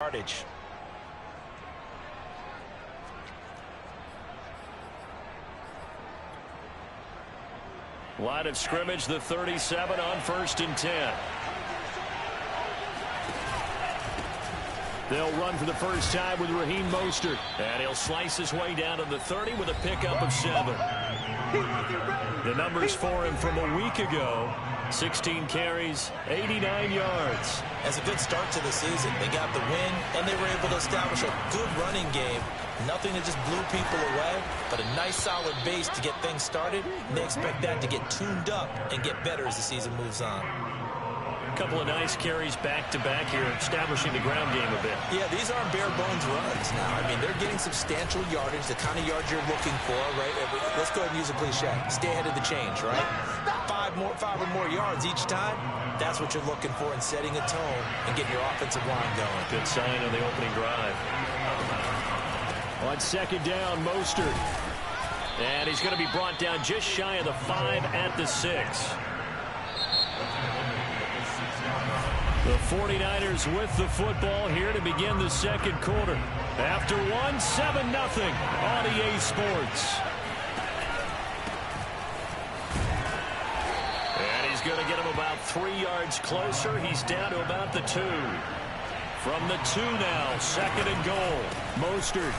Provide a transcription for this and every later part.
Yardage. Line of scrimmage, the 37 on 1st and 10. They'll run for the first time with Raheem Mostert. And he'll slice his way down to the 30 with a pickup of 7. The numbers for him from a week ago: 16 carries, 89 yards. As a good start to the season, they got the win, and they were able to establish a good running game. Nothing that just blew people away, but a nice solid base to get things started, and they expect that to get tuned up and get better as the season moves on. A couple of nice carries back-to-back here, establishing the ground game a bit. Yeah, these aren't bare-bones runs now. I mean, they're getting substantial yardage, the kind of yards you're looking for, right? Let's go ahead and use a cliche. Stay ahead of the change, right? Five or more yards each time. That's what you're looking for in setting a tone and getting your offensive line going. Good sign on the opening drive. On 2nd down, Mostert. And he's going to be brought down just shy of the 5 at the 6. The 49ers with the football here to begin the second quarter. After 7-0 on EA Sports. And he's going to get him about 3 yards closer. He's down to about the 2. From the 2 now, 2nd and goal. Mostert.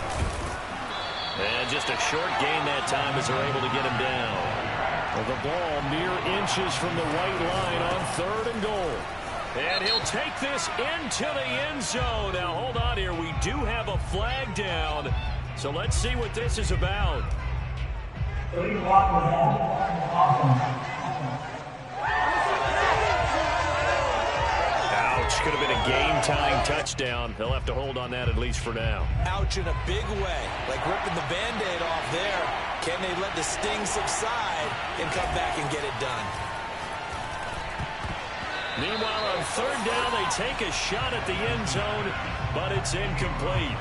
And just a short gain that time as they're able to get him down. Well, the ball mere inches from the white line on 3rd and goal. And he'll take this into the end zone. Now, hold on here. We do have a flag down. So let's see what this is about. Ouch. Could have been a game-tying touchdown. They'll have to hold on that at least for now. Ouch in a big way. Like ripping the Band-Aid off there. Can they let the sting subside and come back and get it done? Meanwhile, on 3rd down, they take a shot at the end zone, but it's incomplete.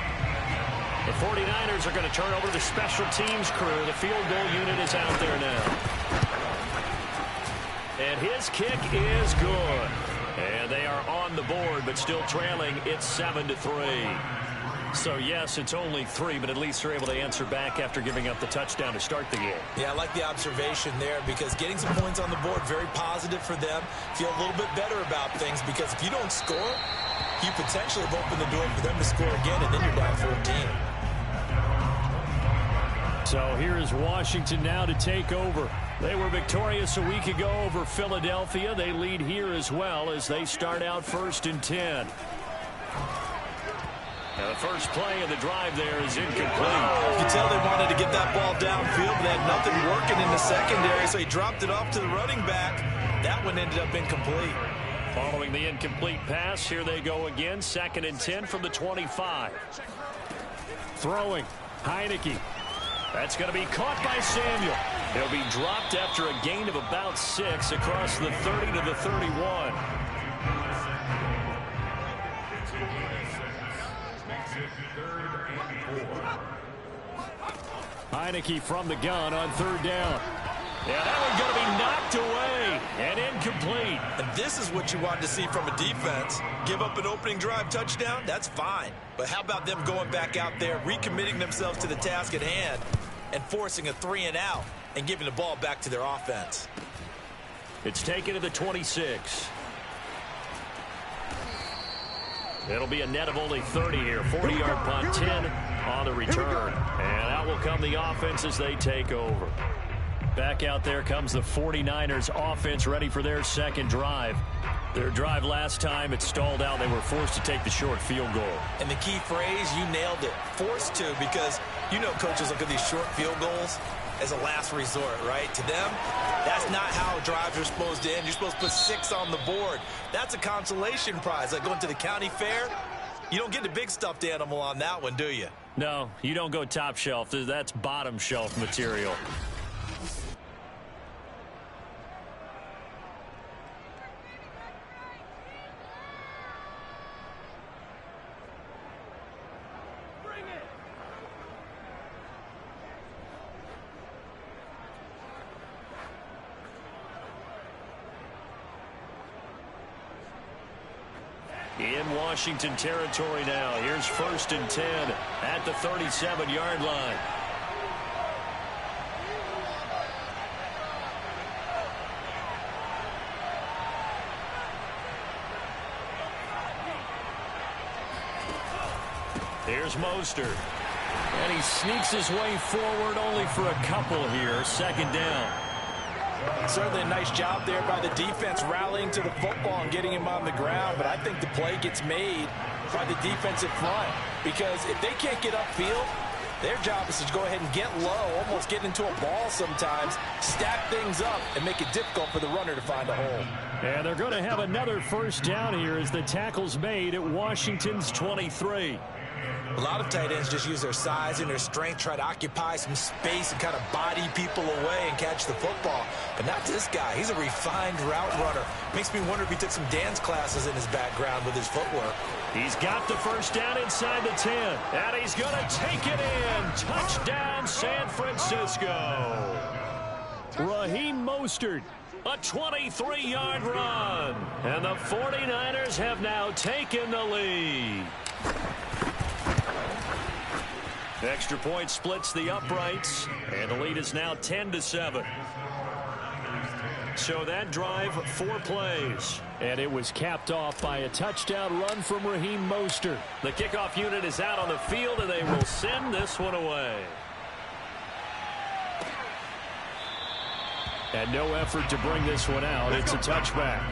The 49ers are going to turn over to the special teams crew. The field goal unit is out there now. And his kick is good. And they are on the board, but still trailing. It's 7-3. So, yes, it's only 3, but at least they're able to answer back after giving up the touchdown to start the game. Yeah, I like the observation there because getting some points on the board, very positive for them. Feel a little bit better about things because if you don't score, you potentially have opened the door for them to score again, and then you're down 14. So here is Washington now to take over. They were victorious a week ago over Philadelphia. They lead here as well as they start out 1st and 10. Now the first play of the drive there is incomplete. You can tell they wanted to get that ball downfield, but they had nothing working in the secondary, so he dropped it off to the running back. That one ended up incomplete. Following the incomplete pass, here they go again. 2nd and 10 from the 25. Throwing, Heineke. That's going to be caught by Samuel. He'll be dropped after a gain of about 6 across the 30 to the 31. Heineke from the gun on 3rd down. Yeah, that one's going to be knocked away and incomplete. And this is what you wanted to see from a defense. Give up an opening drive touchdown, that's fine. But how about them going back out there, recommitting themselves to the task at hand, and forcing a 3-and-out and giving the ball back to their offense? It's taken to the 26. It'll be a net of only 30 here. 40-yard punt, 10 on the return. And out will come the offense as they take over. Back out there comes the 49ers offense ready for their second drive. Their drive last time, it stalled out. They were forced to take the short field goal. And the key phrase, you nailed it. Forced to, because you know coaches look at these short field goals as a last resort, right? To them, that's not how drives are supposed to end. You're supposed to put 6 on the board. That's a consolation prize. Like going to the county fair, you don't get the big stuffed animal on that one, do you? No, you don't go top shelf. That's bottom shelf material. in Washington territory now. Here's 1st and 10 at the 37-yard line. Here's Mostert. And he sneaks his way forward only for a couple here. 2nd down. Certainly a nice job there by the defense rallying to the football and getting him on the ground. But I think the play gets made by the defensive front. Because if they can't get upfield, their job is to go ahead and get low, almost get into a ball sometimes, stack things up, and make it difficult for the runner to find a hole. And they're going to have another 1st down here as the tackle's made at Washington's 23. A lot of tight ends just use their size and their strength, try to occupy some space and kind of body people away and catch the football. But not this guy. He's a refined route runner. Makes me wonder if he took some dance classes in his background with his footwork. He's got the 1st down inside the 10. And he's going to take it in. Touchdown, San Francisco. Raheem Mostert. A 23-yard run. And the 49ers have now taken the lead. Extra point splits the uprights, and the lead is now 10-7. So that drive, 4 plays. And it was capped off by a touchdown run from Raheem Mostert. The kickoff unit is out on the field, and they will send this one away. And no effort to bring this one out. It's a touchback.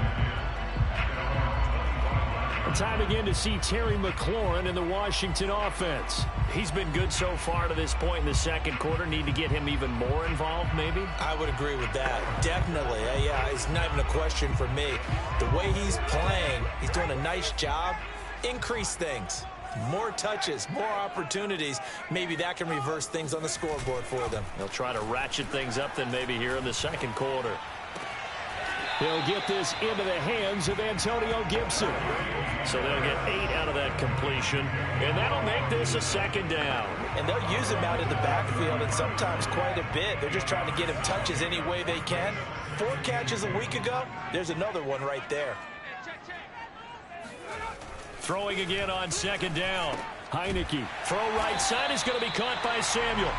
Time again to see Terry McLaurin in the Washington offense. He's been good so far to this point in the 2nd quarter. Need to get him even more involved, maybe? I would agree with that. Definitely. Yeah, it's not even a question for me. The way he's playing, he's doing a nice job. Increase things. More touches, more opportunities. Maybe that can reverse things on the scoreboard for them. They'll try to ratchet things up then maybe here in the 2nd quarter. He'll get this into the hands of Antonio Gibson. So they'll get 8 out of that completion, and that'll make this a 2nd down. And they'll use him out in the backfield, and sometimes quite a bit. They're just trying to get him touches any way they can. 4 catches a week ago, there's another one right there. Throwing again on 2nd down. Heineke. Throw right side is going to be caught by Samuel.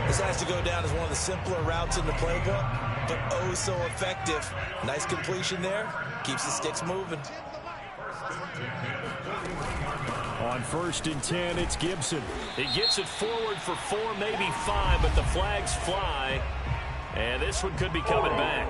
This has to go down as one of the simpler routes in the playbook, but oh so effective. Nice completion there. Keeps the sticks moving. On 1st and 10, it's Gibson. He gets it forward for 4, maybe 5, but the flags fly. And this one could be coming back.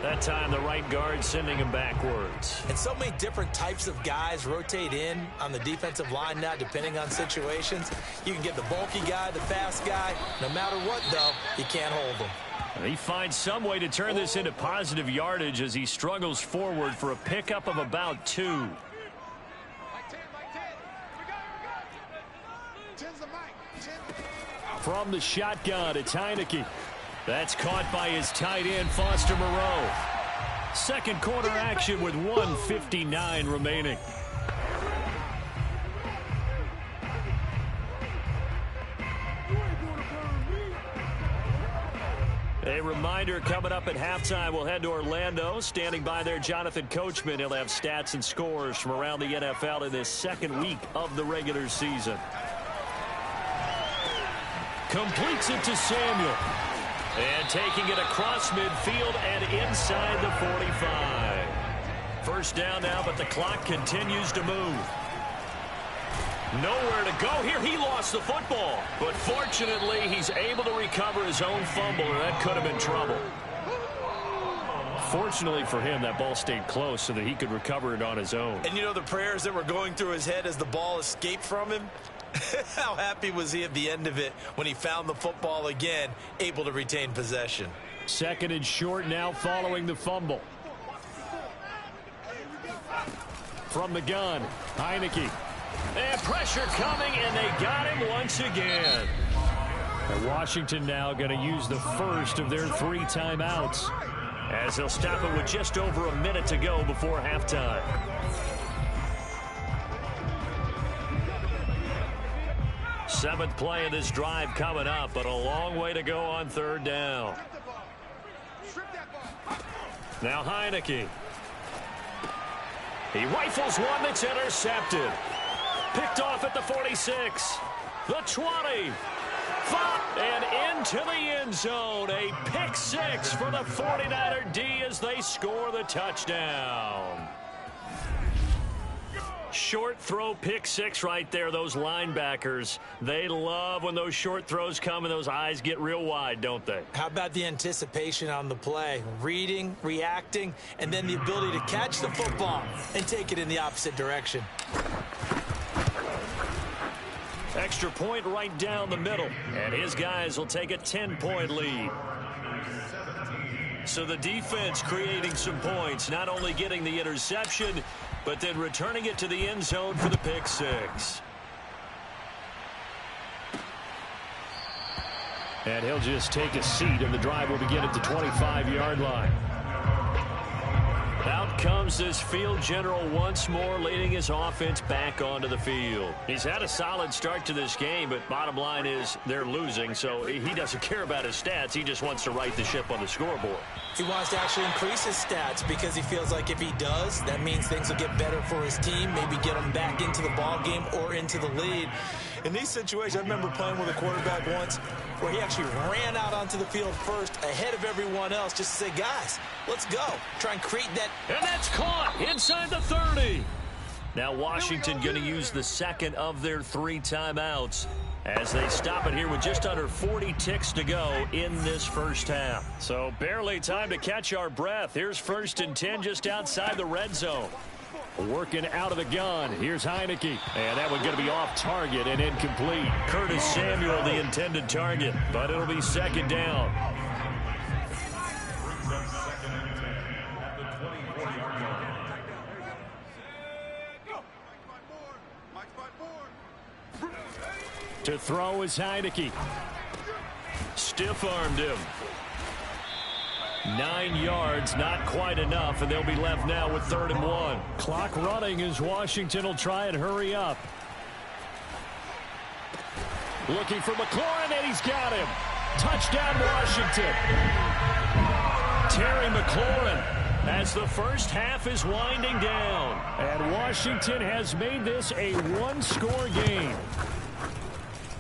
That time, the right guard sending him backwards. And so many different types of guys rotate in on the defensive line now, depending on situations. You can get the bulky guy, the fast guy. No matter what, though, you can't hold them. He finds some way to turn this into positive yardage as he struggles forward for a pickup of about 2. From the shotgun, it's Heineke. That's caught by his tight end, Foster Moreau. 2nd quarter action with 1:59 remaining. A reminder coming up at halftime, we'll head to Orlando. Standing by there, Jonathan Coachman. He'll have stats and scores from around the NFL in this 2nd week of the regular season. Completes it to Samuel. And taking it across midfield and inside the 45. 1st down now, but the clock continues to move. Nowhere to go here. He lost the football. But fortunately, he's able to recover his own fumble, or that could have been trouble. Fortunately for him, that ball stayed close so that he could recover it on his own. And you know the prayers that were going through his head as the ball escaped from him? How happy was he at the end of it when he found the football again, able to retain possession? 2nd and short now following the fumble. From the gun, Heineke. And pressure coming, and they got him once again. And Washington now going to use the first of their 3 timeouts, as they'll stop it with just over a minute to go before halftime. Seventh play of this drive coming up, but a long way to go on 3rd down. Now Heineke. He rifles one that's intercepted. Picked off at the 46. The 20. And into the end zone. A pick six for the 49er D as they score the touchdown. Short throw pick six right there. Those linebackers, they love when those short throws come and those eyes get real wide, don't they? How about the anticipation on the play? Reading, reacting, and then the ability to catch the football and take it in the opposite direction. Extra point right down the middle. And his guys will take a 10-point lead. So the defense creating some points, not only getting the interception, but then returning it to the end zone for the pick six. And he'll just take a seat, and the drive will begin at the 25-yard line. Out comes this field general once more, leading his offense back onto the field. He's had a solid start to this game, but bottom line is they're losing, so he doesn't care about his stats. He just wants to right the ship on the scoreboard. He wants to actually increase his stats because he feels like if he does, that means things will get better for his team, maybe get him back into the ball game or into the lead. In these situations, I remember playing with a quarterback once where he actually ran out onto the field first ahead of everyone else just to say, guys, let's go. Try and create that. And that's caught inside the 30. Now Washington going to use the second of their 3 timeouts as they stop it here with just under 40 ticks to go in this first half. So barely time to catch our breath. Here's 1st and 10 just outside the red zone. Working out of the gun. Here's Heineke. And that one going to be off target and incomplete. Curtis Samuel, the intended target, but it'll be 2nd down. To throw is Heineke. Stiff-armed him. 9 yards, not quite enough, and they'll be left now with 3rd and 1. Clock running as Washington will try and hurry up. Looking for McLaurin, and he's got him. Touchdown, Washington. Terry McLaurin as the first half is winding down. And Washington has made this a 1-score game.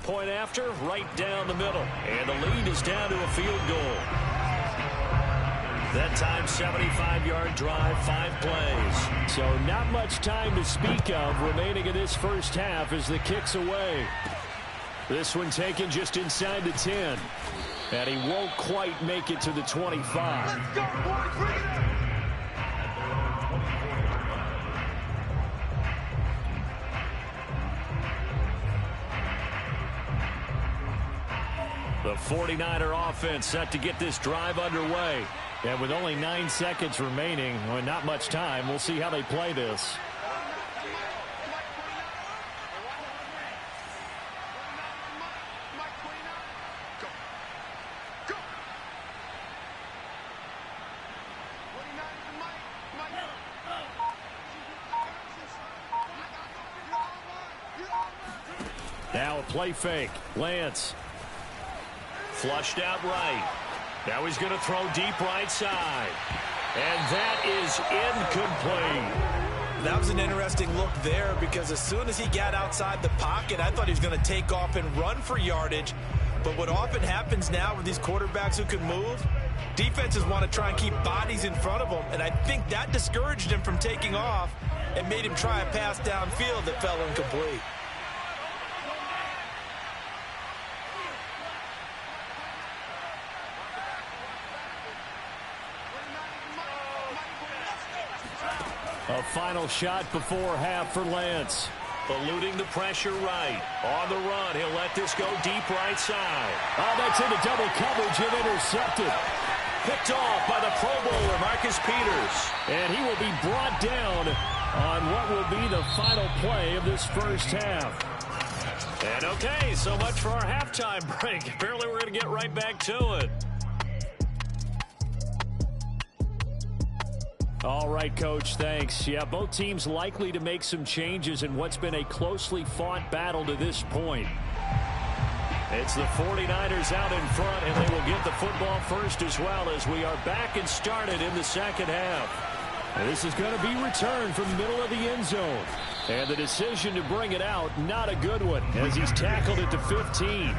Point after, right down the middle. And the lead is down to a field goal. That time, 75-yard drive, 5 plays. So not much time to speak of remaining in this first half as the kick's away. This one taken just inside the 10. And he won't quite make it to the 25. Let's go, boys. Bring it up. The 49er offense set to get this drive underway. And with only 9 seconds remaining, well, not much time, we'll see how they play this. Now a play fake. Lance. Flushed out right. Now he's going to throw deep right side. And that is incomplete. That was an interesting look there because as soon as he got outside the pocket, I thought he was going to take off and run for yardage. But what often happens now with these quarterbacks who can move, defenses want to try and keep bodies in front of them. And I think that discouraged him from taking off and made him try a pass downfield that fell incomplete. A final shot before half for Lance. Eluding the pressure right. On the run, he'll let this go deep right side. Oh, that's into double coverage and intercepted. Picked off by the Pro Bowler, Marcus Peters. And he will be brought down on what will be the final play of this first half. And okay, so much for our halftime break. Apparently we're going to get right back to it. All right, Coach, thanks. Yeah, both teams likely to make some changes in what's been a closely fought battle to this point. It's the 49ers out in front, and they will get the football first as well as we are back and started in the second half. And this is going to be returned from the middle of the end zone. And the decision to bring it out, not a good one, as he's tackled at the 15.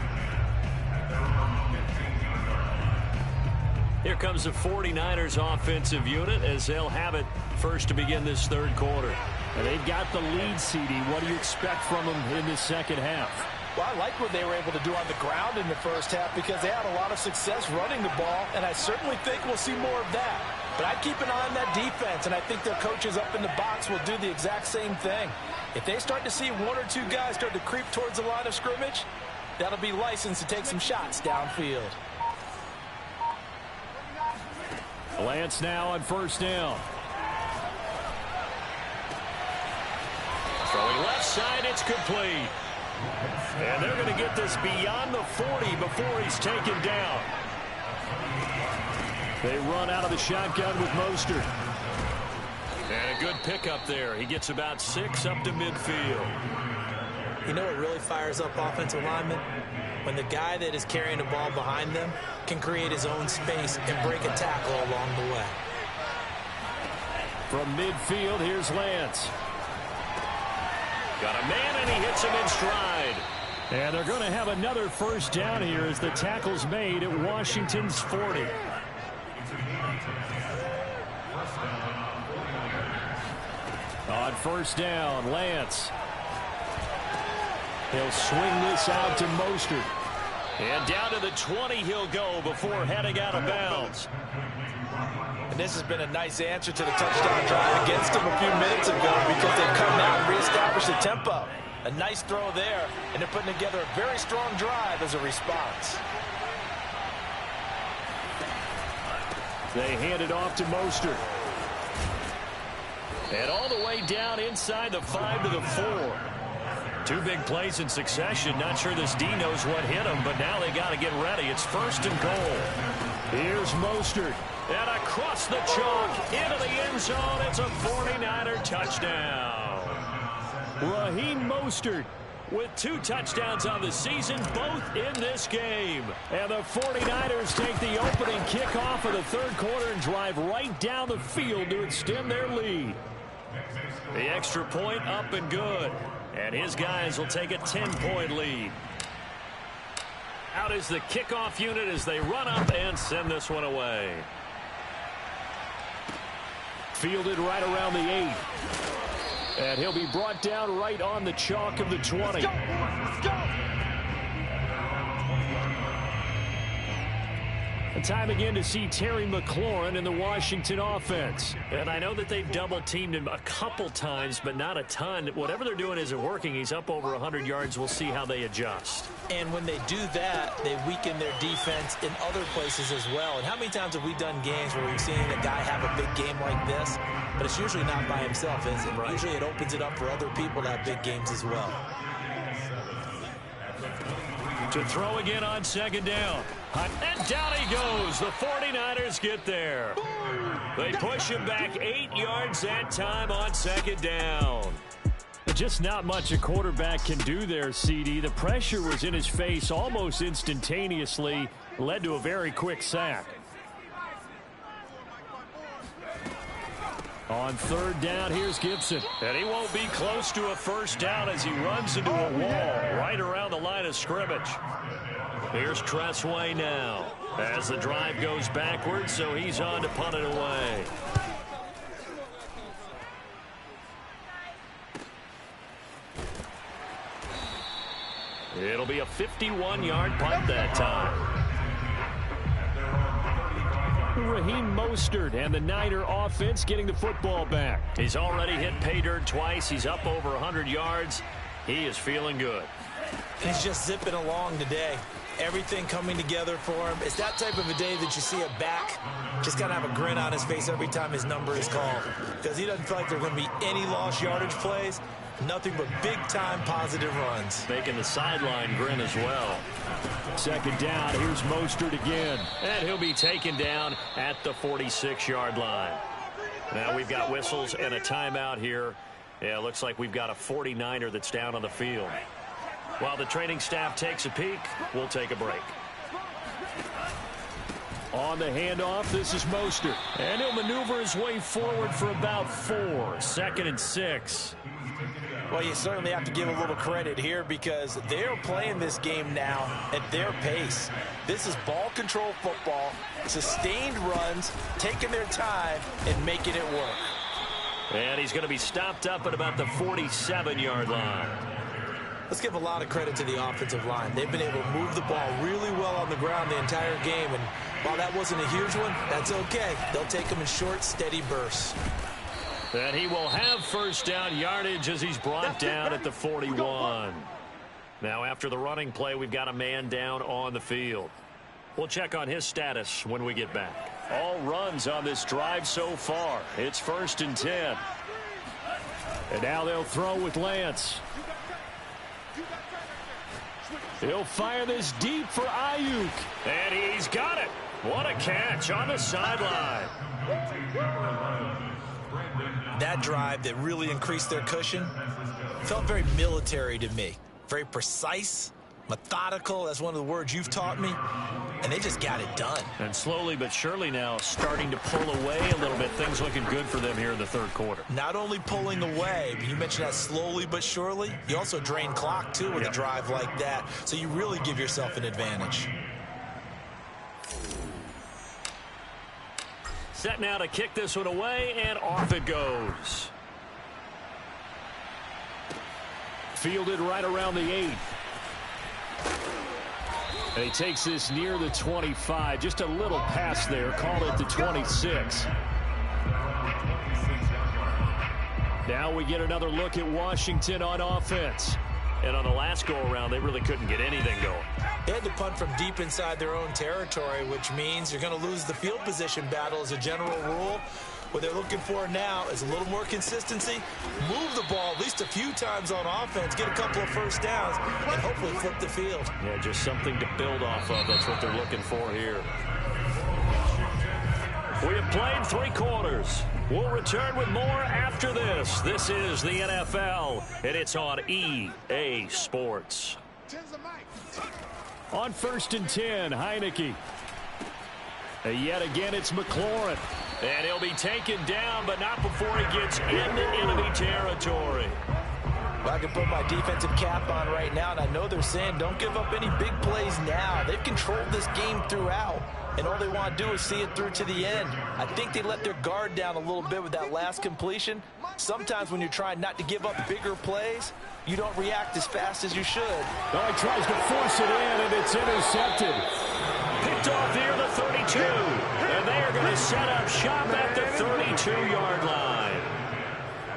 Here comes the 49ers offensive unit as they'll have it first to begin this third quarter. And they've got the lead, CD. What do you expect from them in this second half? Well, I like what they were able to do on the ground in the first half because they had a lot of success running the ball, and I certainly think we'll see more of that. But I'd keep an eye on that defense, and I think their coaches up in the box will do the exact same thing. If they start to see one or two guys start to creep towards the line of scrimmage, that'll be licensed to take some shots downfield. Lance now on first down. Throwing left side, it's complete. And they're going to get this beyond the 40 before he's taken down. They run out of the shotgun with Mostert. And a good pickup there. He gets about 6 up to midfield. You know what really fires up offensive linemen? When the guy that is carrying the ball behind them can create his own space and break a tackle along the way. From midfield, here's Lance. Got a man, and he hits him in stride. And they're going to have another first down here as the tackle's made at Washington's 40. On first down, Lance. He'll swing this out to Mostert. And down to the 20 he'll go before heading out of bounds. And this has been a nice answer to the touchdown drive against them a few minutes ago because they've come out and reestablished the tempo. A nice throw there, and they're putting together a very strong drive as a response. They hand it off to Mostert. And all the way down inside the 5 to the 4. 2 big plays in succession. Not sure this D knows what hit him, but now they got to get ready. It's first and goal. Here's Mostert. And across the chalk into the end zone. It's a 49er touchdown. Raheem Mostert with 2 touchdowns on the season, both in this game. And the 49ers take the opening kickoff of the third quarter and drive right down the field to extend their lead. The extra point up and good. And his guys will take a 10-point lead. Out is the kickoff unit as they run up and send this one away. Fielded right around the 8. And he'll be brought down right on the chalk of the 20. Let's go. Let's go. A time again to see Terry McLaurin in the Washington offense. And I know that they've double-teamed him a couple times, but not a ton. Whatever they're doing isn't working. He's up over 100 yards. We'll see how they adjust. And when they do that, they weaken their defense in other places as well. And how many times have we done games where we've seen a guy have a big game like this? But it's usually not by himself, is it? Right. Usually it opens it up for other people to have big games as well. To throw again on second down. And down he goes. The 49ers get there. They push him back 8 yards that time on second down. Just not much a quarterback can do there, CD. The pressure was in his face almost instantaneously. Led to a very quick sack. On third down, here's Gibson. And he won't be close to a first down as he runs into a wall right around the line of scrimmage. Here's Tressway now as the drive goes backwards, so he's on to punt it away. It'll be a 51-yard punt that time. Raheem Mostert and the Niner offense getting the football back. He's already hit pay dirt twice. He's up over 100 yards. He is feeling good. He's just zipping along today. Everything coming together for him. It's that type of a day that you see a back just kind of have a grin on his face every time his number is called. Because he doesn't feel like there are going to be any lost yardage plays. Nothing but big-time positive runs. Making the sideline grin as well. Second down, here's Mostert again. And he'll be taken down at the 46-yard line. Now we've got whistles and a timeout here. Yeah, it looks like we've got a 49er that's down on the field. While the training staff takes a peek, we'll take a break. On the handoff, this is Mostert. And he'll maneuver his way forward for about 4. 2nd and 6. Well, you certainly have to give a little credit here because they're playing this game now at their pace. This is ball control football, sustained runs, taking their time and making it work. And he's going to be stopped up at about the 47-yard line. Let's give a lot of credit to the offensive line. They've been able to move the ball really well on the ground the entire game. And while that wasn't a huge one, that's okay. They'll take them in short, steady bursts. And he will have first down yardage as he's brought down at the 41. Now, after the running play, we've got a man down on the field. We'll check on his status when we get back. All runs on this drive so far. It's 1st and 10. And now they'll throw with Lance. He'll fire this deep for Ayuk. And he's got it. What a catch on the sideline. That drive that really increased their cushion felt very military to me. Very precise, methodical. That's one of the words you've taught me. And they just got it done. And slowly but surely now starting to pull away a little bit. Things looking good for them here in the 3rd quarter. Not only pulling away, but you mentioned that slowly but surely. You also drain clock, too, with a drive like that. So you really give yourself an advantage. Set now to kick this one away, and off it goes. Fielded right around the 8. And he takes this near the 25. Just a little pass there. Call it the 26. Now we get another look at Washington on offense. And on the last go-around, they really couldn't get anything going. They had to punt from deep inside their own territory, which means you're going to lose the field position battle as a general rule. What they're looking for now is a little more consistency, move the ball at least a few times on offense, get a couple of first downs, and hopefully flip the field. Yeah, just something to build off of. That's what they're looking for here. We have played 3 quarters. We'll return with more after this. This is the NFL, and it's on EA Sports. On 1st and 10, Heineke. Yet again, it's McLaurin. And he'll be taken down, but not before he gets into enemy territory. Well, I can put my defensive cap on right now, and I know they're saying don't give up any big plays now. They've controlled this game throughout, and all they want to do is see it through to the end. I think they let their guard down a little bit with that last completion. Sometimes when you're trying not to give up bigger plays, you don't react as fast as you should. Oh, he tries to force it in, and it's intercepted. Picked off here, the 32. And they are going to set up shop at the 32-yard line.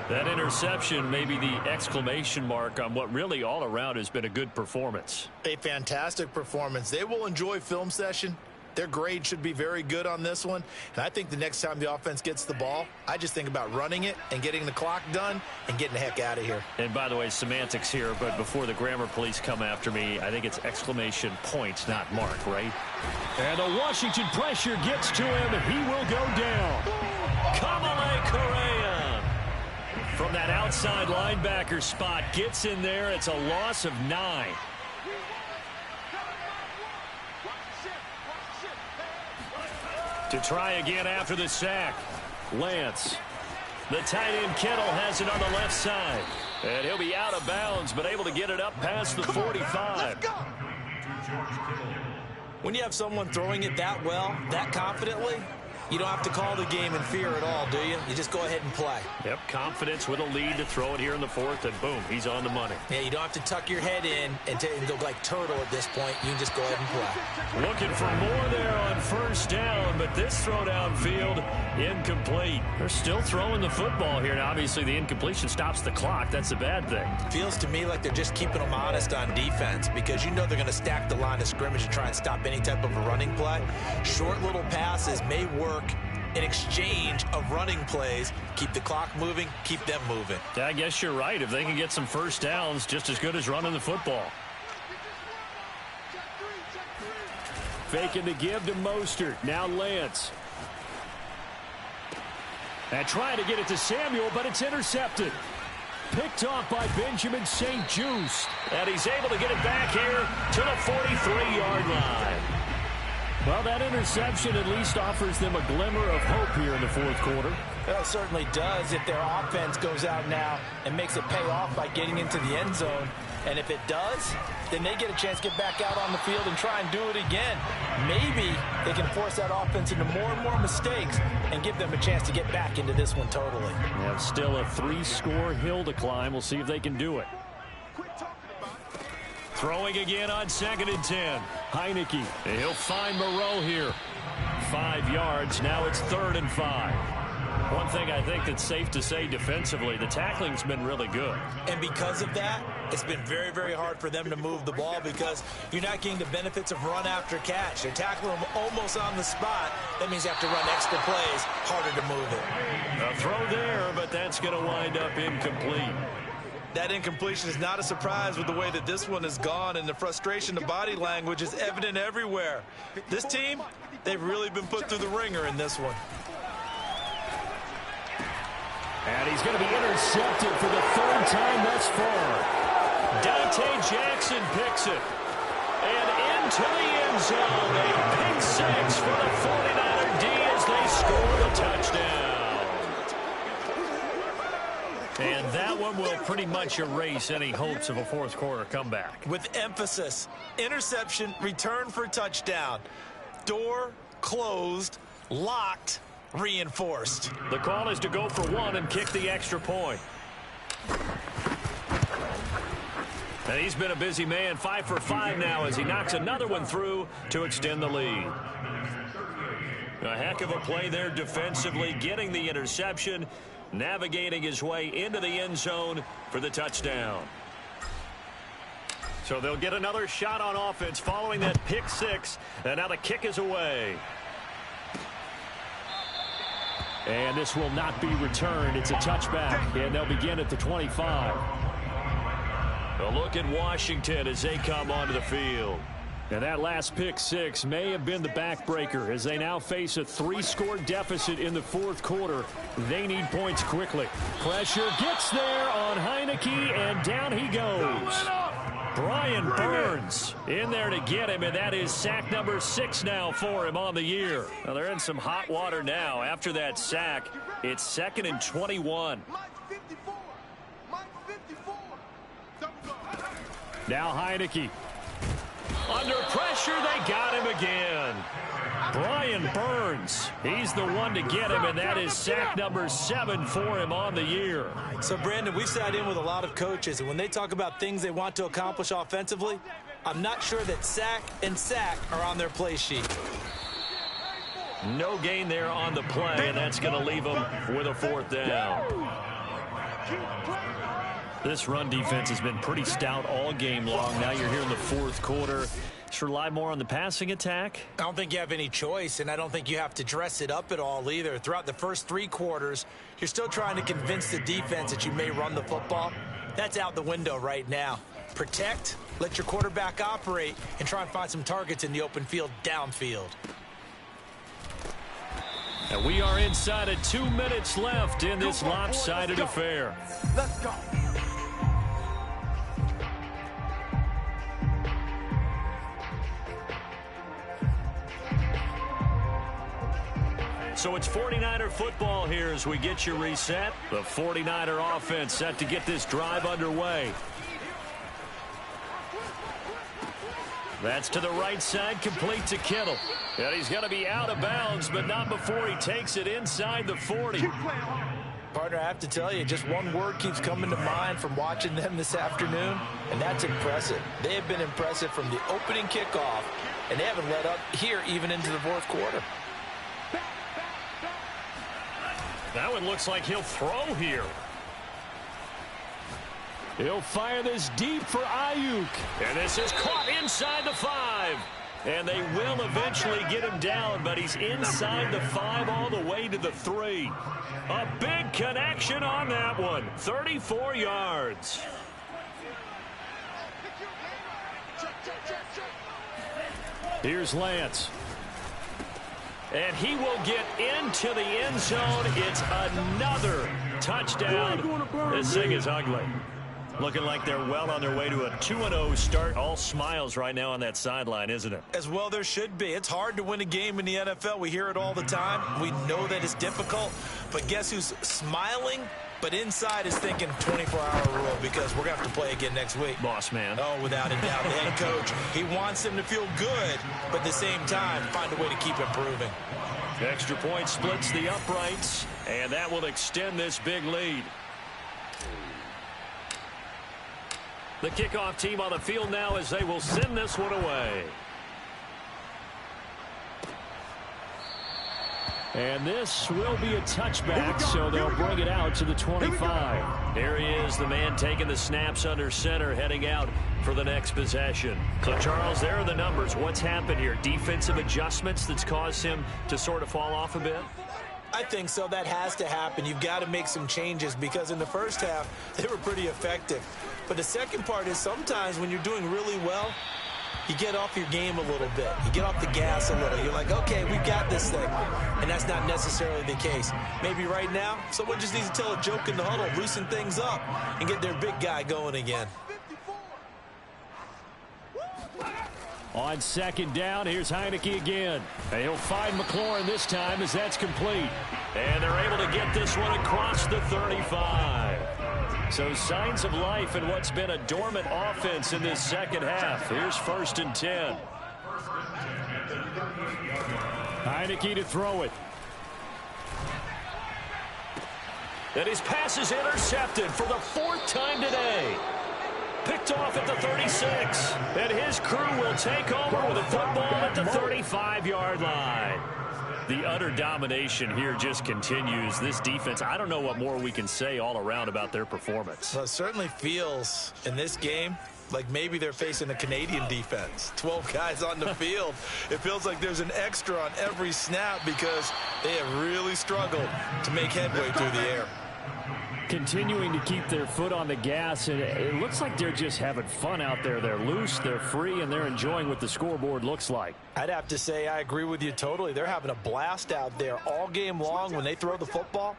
That interception may be the exclamation mark on what really all around has been a good performance. A fantastic performance. They will enjoy film session. Their grade should be very good on this one. And I think the next time the offense gets the ball, I just think about running it and getting the clock done and getting the heck out of here. And by the way, semantics here, but before the grammar police come after me, I think it's exclamation point, not mark, right? And the Washington pressure gets to him. He will go down. Kamale Correa from that outside linebacker spot gets in there. It's a loss of 9. To try again after the sack. Lance. The tight end Kittle has it on the left side. And he'll be out of bounds, but able to get it up past the 45. When you have someone throwing it that well, that confidently, you don't have to call the game in fear at all, do you? You just go ahead and play. Yep, confidence with a lead to throw it here in the 4th, and boom, he's on the money. Yeah, you don't have to tuck your head in and go like turtle at this point. You can just go ahead and play. Looking for more there on first down, but this throw downfield incomplete. They're still throwing the football here. Now, obviously, the incompletion stops the clock. That's a bad thing. Feels to me like they're just keeping them honest on defense because you know they're going to stack the line of scrimmage to try and stop any type of a running play. Short little passes may work in exchange of running plays. Keep the clock moving, keep them moving. Yeah, I guess you're right. If they can get some first downs, just as good as running the football. Faking the give to Mostert. Now Lance. And trying to get it to Samuel, but it's intercepted. picked off by Benjamin St-Juste. And he's able to get it back here to the 43-yard line. Well, that interception at least offers them a glimmer of hope here in the fourth quarter. Well, it certainly does if their offense goes out now and makes it pay off by getting into the end zone. And if it does, then they get a chance to get back out on the field and try and do it again. Maybe they can force that offense into more and more mistakes and give them a chance to get back into this one totally. Yeah, still a 3-score hill to climb. We'll see if they can do it. Throwing again on 2nd and 10. Heineke. He'll find Moreau here. 5 yards. Now it's 3rd and 5. One thing I think that's safe to say defensively, the tackling's been really good. And because of that, it's been very, very hard for them to move the ball because you're not getting the benefits of run after catch. They're tackling them almost on the spot. That means you have to run extra plays, harder to move it. A throw there, but that's going to wind up incomplete. That incompletion is not a surprise with the way that this one has gone, and the frustration, the body language is evident everywhere. This team, they've really been put through the ringer in this one. And he's going to be intercepted for the 3rd time thus far. Dante Jackson picks it. And into the end zone. A pick 6 for the 49er D as they score the touchdown. And that one will pretty much erase any hopes of a fourth quarter comeback. With emphasis, interception, return for touchdown. Door closed, locked, reinforced. The call is to go for 1 and kick the extra point. And he's been a busy man, 5 for 5 now as he knocks another one through to extend the lead. A heck of a play there defensively, getting the interception, navigating his way into the end zone for the touchdown. So they'll get another shot on offense following that pick 6, and now the kick is away. And this will not be returned. It's a touchback, and they'll begin at the 25. A look at Washington as they come onto the field. And that last pick 6 may have been the backbreaker as they now face a 3-score deficit in the fourth quarter. They need points quickly. Pressure gets there on Heineke, and down he goes. Brian Burns in there to get him, and that is sack number 6 now for him on the year. Now they're in some hot water now. After that sack, it's 2nd and 21. Now Heineke. Under pressure, they got him again. Brian Burns, he's the one to get him, and that is sack number 7 for him on the year. So, Brandon, we've sat in with a lot of coaches, and when they talk about things they want to accomplish offensively, I'm not sure that sack and sack are on their play sheet. No gain there on the play, and that's going to leave them with a 4th down. This run defense has been pretty stout all game long. Now you're here in the fourth quarter. Just rely more on the passing attack. I don't think you have any choice, and I don't think you have to dress it up at all either. Throughout the first 3 quarters, you're still trying to convince the defense that you may run the football. That's out the window right now. Protect, let your quarterback operate, and try and find some targets in the open field downfield. And we are inside of 2 minutes left in this lopsided affair. Let's go. So it's 49er football here as we get you reset. The 49er offense set to get this drive underway. That's to the right side, complete to Kittle. And he's going to be out of bounds, but not before he takes it inside the 40. Partner, I have to tell you, just one word keeps coming to mind from watching them this afternoon, and that's impressive. They have been impressive from the opening kickoff, and they haven't let up here even into the fourth quarter. That one looks like he'll throw here. He'll fire this deep for Ayuk. And this is caught inside the 5. And they will eventually get him down, but he's inside the 5 all the way to the 3. A big connection on that one. 34 yards. Here's Lance. And he will get into the end zone. It's another touchdown. This thing is ugly. Looking like they're well on their way to a 2-0 start. All smiles right now on that sideline, isn't it? As well there should be. It's hard to win a game in the NFL. We hear it all the time. We know that it's difficult. But guess who's smiling? But inside is thinking 24-hour rule because we're going to have to play again next week. Boss man. Oh, without a doubt. The head coach, he wants them to feel good, but at the same time, find a way to keep improving. Extra point splits the uprights, and that will extend this big lead. The kickoff team on the field now as they will send this one away. And this will be a touchback, so they'll bring it out to the 25. There he is, the man taking the snaps under center, heading out for the next possession. So, Charles, there are the numbers. What's happened here? Defensive adjustments that's caused him to sort of fall off a bit? I think so. That has to happen. You've got to make some changes because in the first half, they were pretty effective. But the second part is sometimes when you're doing really well, you get off your game a little bit. You get off the gas a little. You're like, okay, we've got this thing. And that's not necessarily the case. Maybe right now, someone just needs to tell a joke in the huddle, loosen things up, and get their big guy going again. On second down, here's Heineke again. And he'll find McLaurin this time as that's complete. And they're able to get this one across the 35. So signs of life in what's been a dormant offense in this second half. Here's 1st and 10. Heineke to throw it. And his pass is intercepted for the 4th time today. Picked off at the 36. And his crew will take over with a football at the 35-yard line. The utter domination here just continues. This defense, I don't know what more we can say all around about their performance. Well, it certainly feels in this game like maybe they're facing a Canadian defense. 12 guys on the field. It feels like there's an extra on every snap because they have really struggled to make headway through the air. Continuing to keep their foot on the gas, and it looks like they're just having fun out there. They're loose, they're free, and they're enjoying what the scoreboard looks like. I'd have to say I agree with you totally. They're having a blast out there all game long when they throw the football.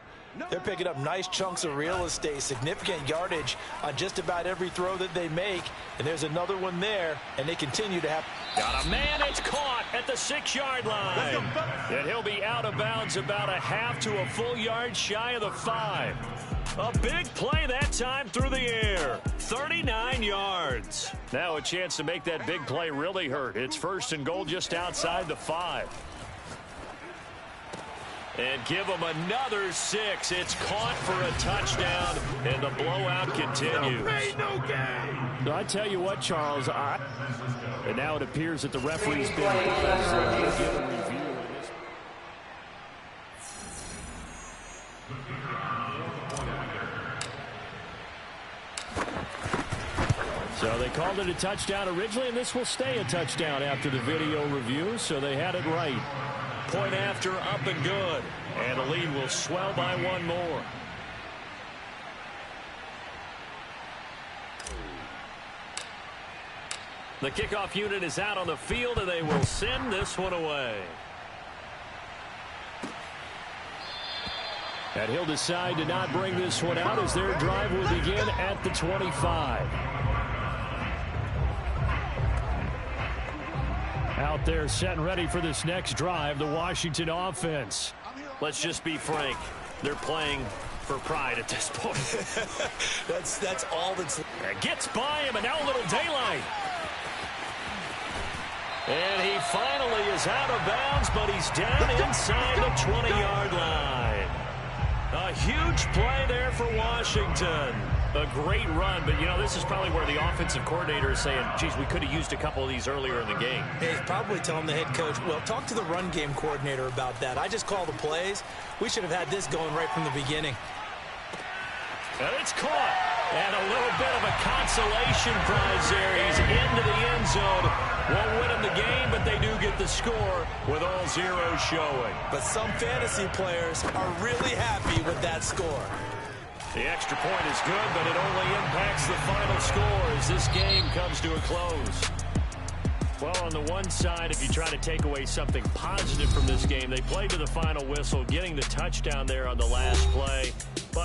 They're picking up nice chunks of real estate, significant yardage on just about every throw that they make. And there's another one there, and they continue to have... Got a man, it's caught at the 6-yard line. And he'll be out of bounds about a half to a full yard shy of the 5. A big play that time through the air. 39 yards. Now a chance to make that big play really hurt. It's 1st and goal just outside the 5. And give them another 6. It's caught for a touchdown, and the blowout continues. No, I tell you what, Charles, and now it appears that the referee's been given review. So they called it a touchdown originally, and this will stay a touchdown after the video review, so they had it right. Point after, up and good. And the lead will swell by one more. The kickoff unit is out on the field, and they will send this one away. And he'll decide to not bring this one out as their drive will begin at the 25. Out there set and ready for this next drive, the Washington offense. Let's just be frank. They're playing for pride at this point. that's all that's... Gets by him, and now a little daylight. And he finally is out of bounds, but he's down inside the 20-yard line. A huge play there for Washington. A great run, but, you know, this is probably where the offensive coordinator is saying, geez, we could have used a couple of these earlier in the game. Hey, he's probably telling the head coach, well, talk to the run game coordinator about that. I just call the plays. We should have had this going right from the beginning. And it's caught. And a little bit of a consolation prize there. He's into the end zone. Won't win him the game, but they do get the score with all zeros showing. But some fantasy players are really happy with that score. The extra point is good, but it only impacts the final score as this game comes to a close. Well, on the one side, if you try to take away something positive from this game, they played to the final whistle, getting the touchdown there on the last play.